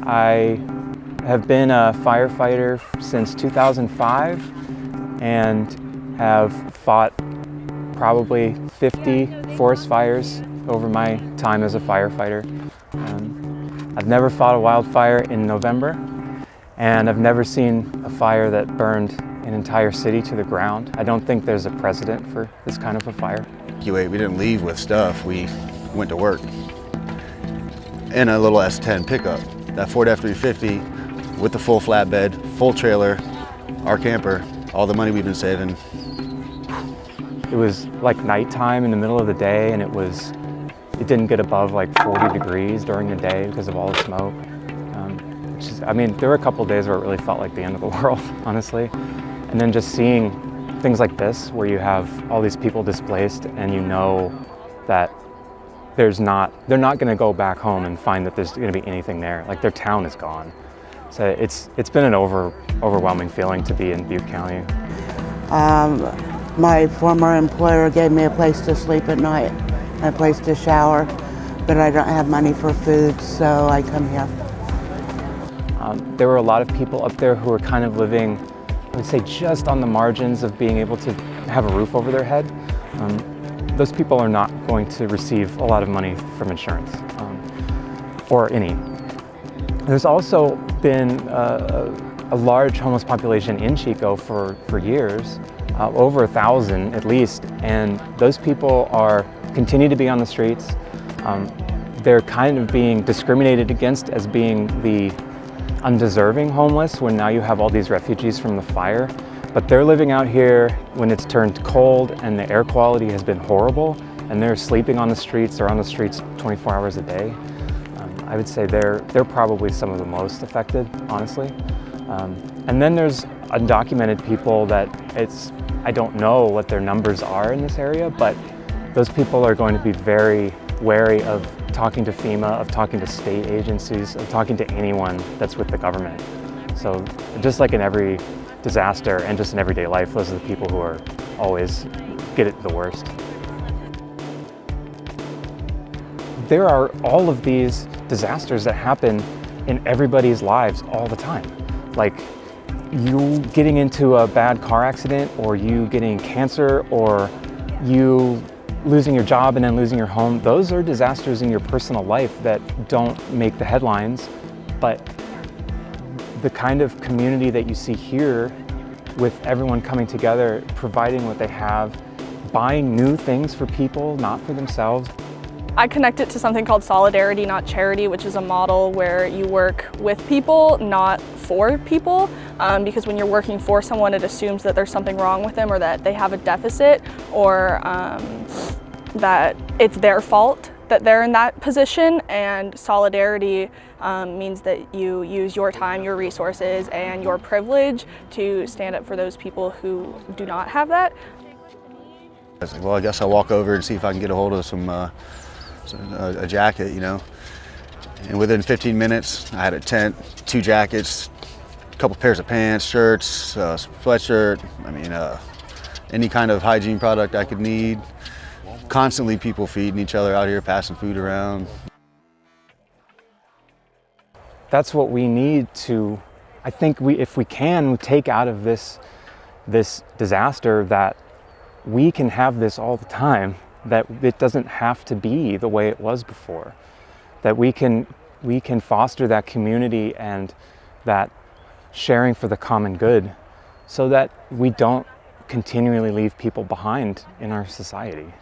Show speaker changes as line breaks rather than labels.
I have been a firefighter since 2005 and have fought probably 50 forest fires over my time as a firefighter. I've never fought a wildfire in November, and I've never seen a fire that burned an entire city to the ground. I don't think there's a precedent for this kind of a fire.
We didn't leave with stuff, we went to work in a little S10 pickup. That Ford F-350 with the full flatbed, full trailer, our camper, all the money we've been saving.
It was like nighttime in the middle of the day, and it didn't get above like 40 degrees during the day because of all the smoke. There were a couple of days where it really felt like the end of the world, honestly. And then just seeing things like this, where you have all these people displaced and you know that they're not going to go back home and find that there's going to be anything there. Like, their town is gone. So it's been an overwhelming feeling to be in Butte County.
My former employer gave me a place to sleep at night and a place to shower, but I don't have money for food, so I come here.
There were a lot of people up there who were kind of living, I would say, just on the margins of being able to have a roof over their head. Those people are not going to receive a lot of money from insurance, or any. There's also been a large homeless population in Chico for years, over 1,000 at least, and those people continue to be on the streets. They're kind of being discriminated against as being the undeserving homeless when now you have all these refugees from the fire. But they're living out here when it's turned cold and the air quality has been horrible, and they're sleeping on the streets. They're on the streets 24 hours a day. I would say they're probably some of the most affected, honestly. And then there's undocumented people that I don't know what their numbers are in this area, but those people are going to be very wary of talking to FEMA, of talking to state agencies, of talking to anyone that's with the government. So just like in every disaster and just in everyday life, those are the people who are always get it the worst. There are all of these disasters that happen in everybody's lives all the time. Like you getting into a bad car accident, or you getting cancer, or you losing your job and then losing your home. Those are disasters in your personal life that don't make the headlines, but the kind of community that you see here, with everyone coming together, providing what they have, buying new things for people, not for themselves.
I connect it to something called solidarity, not charity, which is a model where you work with people, not for people. Because when you're working for someone, it assumes that there's something wrong with them, or that they have a deficit, or that it's their fault that they're in that position. And solidarity means that you use your time, your resources, and your privilege to stand up for those people who do not have that.
I was like, well, I guess I'll walk over and see if I can get a hold of a jacket, you know. And within 15 minutes, I had a tent, 2 jackets, a couple pairs of pants, shirts, sweatshirt, any kind of hygiene product I could need. Constantly people feeding each other out here, passing food around.
That's what we need to, I think if we can take out of this disaster, that we can have this all the time, that it doesn't have to be the way it was before, that we can foster that community and that sharing for the common good, so that we don't continually leave people behind in our society.